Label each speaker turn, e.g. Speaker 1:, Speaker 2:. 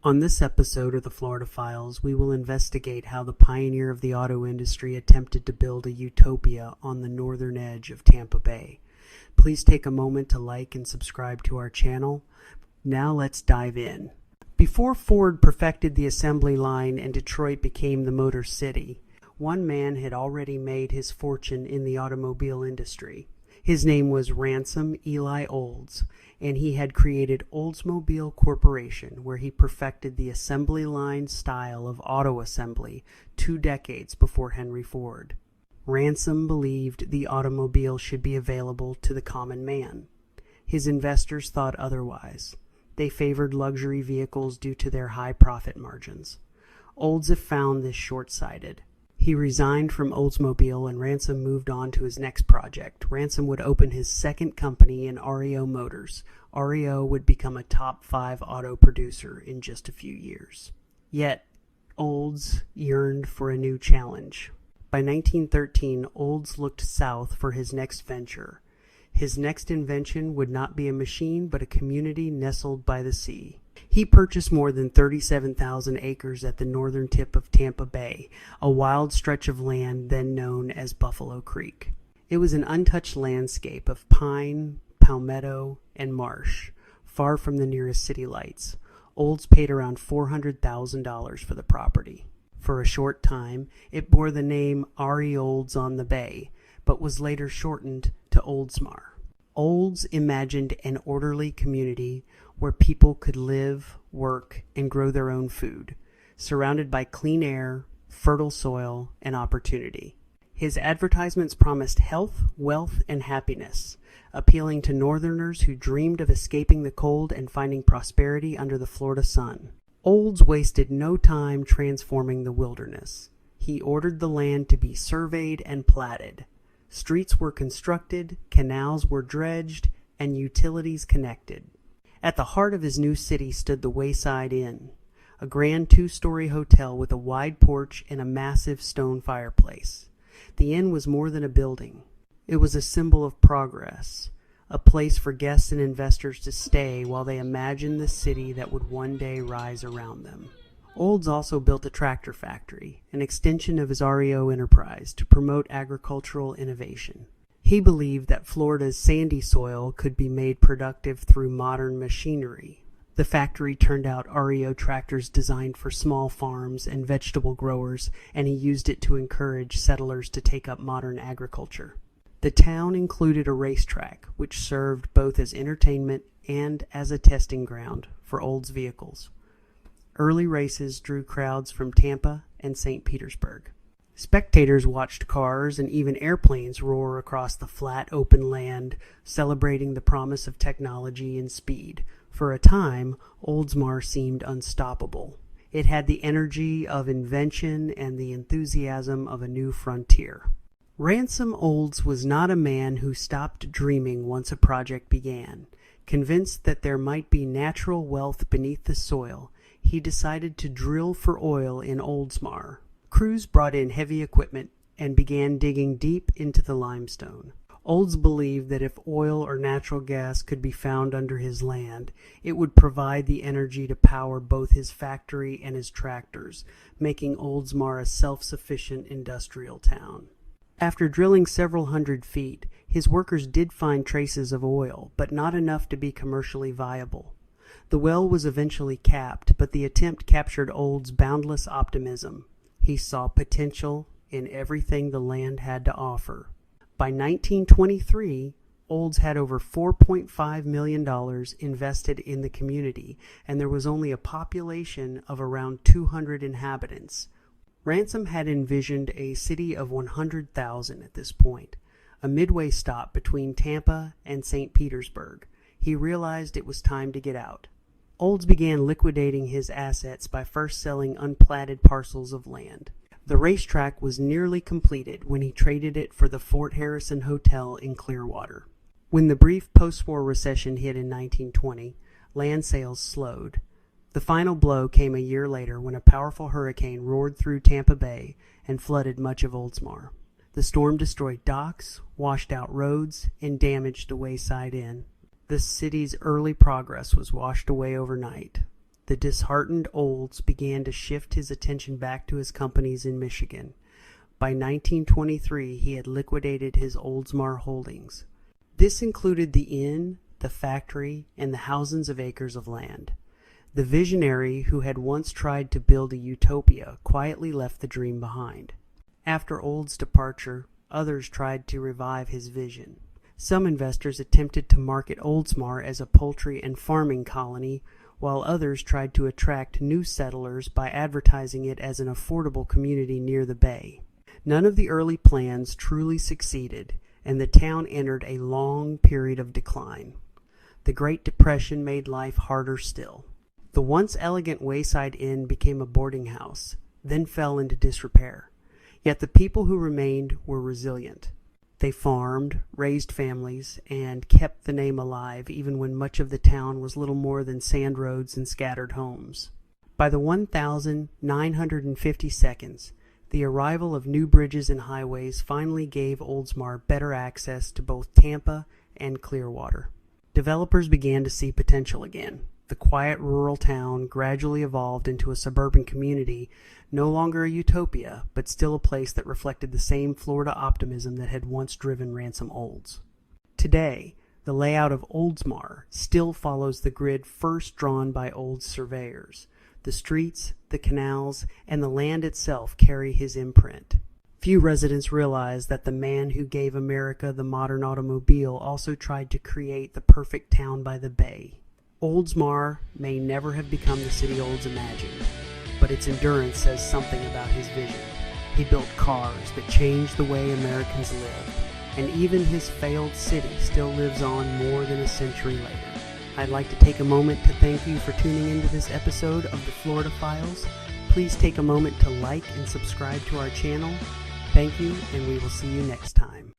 Speaker 1: On this episode of the Florida Files, we will investigate how the pioneer of the auto industry attempted to build a utopia on the northern edge of Tampa Bay. Please take a moment to like and subscribe to our channel. Now let's dive in. Before Ford perfected the assembly line and Detroit became the Motor City, one man had already made his fortune in the automobile industry. His name was Ransom Eli Olds, and he had created Oldsmobile Corporation, where he perfected the assembly line style of auto assembly 2 decades before Henry Ford. Ransom believed the automobile should be available to the common man. His investors thought otherwise. They favored luxury vehicles due to their high profit margins. Olds have found this short-sighted. He resigned from Oldsmobile and Ransom moved on to his next project. Ransom would open his second company in REO Motors. REO would become a top 5 auto producer in just a few years. Yet, Olds yearned for a new challenge. By 1913, Olds looked south for his next venture. His next invention would not be a machine, but a community nestled by the sea. He purchased more than 37,000 acres at the northern tip of Tampa Bay, a wild stretch of land then known as Buffalo Creek. It was an untouched landscape of pine, palmetto, and marsh, far from the nearest city lights. Olds paid around $400,000 for the property. For a short time, it bore the name R.E. Olds on the Bay, but was later shortened to Oldsmar. Olds imagined an orderly community where people could live, work, and grow their own food, surrounded by clean air, fertile soil, and opportunity. His advertisements promised health, wealth, and happiness, appealing to northerners who dreamed of escaping the cold and finding prosperity under the Florida sun. Olds wasted no time transforming the wilderness. He ordered the land to be surveyed and platted. Streets were constructed, canals were dredged, and utilities connected. At the heart of his new city stood the Wayside Inn, a grand 2-story hotel with a wide porch and a massive stone fireplace. The inn was more than a building. It was a symbol of progress, a place for guests and investors to stay while they imagined the city that would one day rise around them. Olds also built a tractor factory, an extension of his REO enterprise, to promote agricultural innovation. He believed that Florida's sandy soil could be made productive through modern machinery. The factory turned out REO tractors designed for small farms and vegetable growers, and he used it to encourage settlers to take up modern agriculture. The town included a racetrack, which served both as entertainment and as a testing ground for Olds vehicles. Early races drew crowds from Tampa and St. Petersburg. Spectators watched cars and even airplanes roar across the flat, open land, celebrating the promise of technology and speed. For a time, Oldsmar seemed unstoppable. It had the energy of invention and the enthusiasm of a new frontier. Ransom Olds was not a man who stopped dreaming once a project began. Convinced that there might be natural wealth beneath the soil, he decided to drill for oil in Oldsmar. Crews brought in heavy equipment and began digging deep into the limestone. Olds believed that if oil or natural gas could be found under his land, it would provide the energy to power both his factory and his tractors, making Oldsmar a self-sufficient industrial town. After drilling several hundred feet, his workers did find traces of oil, but not enough to be commercially viable. The well was eventually capped, but the attempt captured Olds' boundless optimism. He saw potential in everything the land had to offer. By 1923, Olds had over $4.5 million invested in the community, and there was only a population of around 200 inhabitants. Ransom had envisioned a city of 100,000 at this point, a midway stop between Tampa and St. Petersburg. He realized it was time to get out. Olds began liquidating his assets by first selling unplatted parcels of land. The racetrack was nearly completed when he traded it for the Fort Harrison Hotel in Clearwater. When the brief post-war recession hit in 1920, land sales slowed. The final blow came a year later when a powerful hurricane roared through Tampa Bay and flooded much of Oldsmar. The storm destroyed docks, washed out roads, and damaged the Wayside Inn. The city's early progress was washed away overnight. the disheartened Olds began to shift his attention back to his companies in Michigan. By 1923, he had liquidated his Oldsmar holdings. This included the inn, the factory, and the thousands of acres of land. The visionary who had once tried to build a utopia quietly left the dream behind. After Olds' departure, others tried to revive his vision. Some investors attempted to market Oldsmar as a poultry and farming colony, while others tried to attract new settlers by advertising it as an affordable community near the bay. None of the early plans truly succeeded, and the town entered a long period of decline. The Great Depression made life harder still. The once elegant wayside inn became a boarding house, then fell into disrepair. Yet the people who remained were resilient. They farmed, raised families, and kept the name alive even when much of the town was little more than sand roads and scattered homes. By the 1952, the arrival of new bridges and highways finally gave Oldsmar better access to both Tampa and Clearwater. Developers began to see potential again. The quiet rural town gradually evolved into a suburban community, no longer a utopia, but still a place that reflected the same Florida optimism that had once driven Ransom Olds. Today, the layout of Oldsmar still follows the grid first drawn by Olds surveyors. The streets, the canals, and the land itself carry his imprint. Few residents realize that the man who gave America the modern automobile also tried to create the perfect town by the bay. Oldsmar may never have become the city Olds imagined, but its endurance says something about his vision. He built cars that changed the way Americans lived, and even his failed city still lives on more than a century later. I'd like to take a moment to thank you for tuning into this episode of the Florida Files. Please take a moment to like and subscribe to our channel. Thank you, and we will see you next time.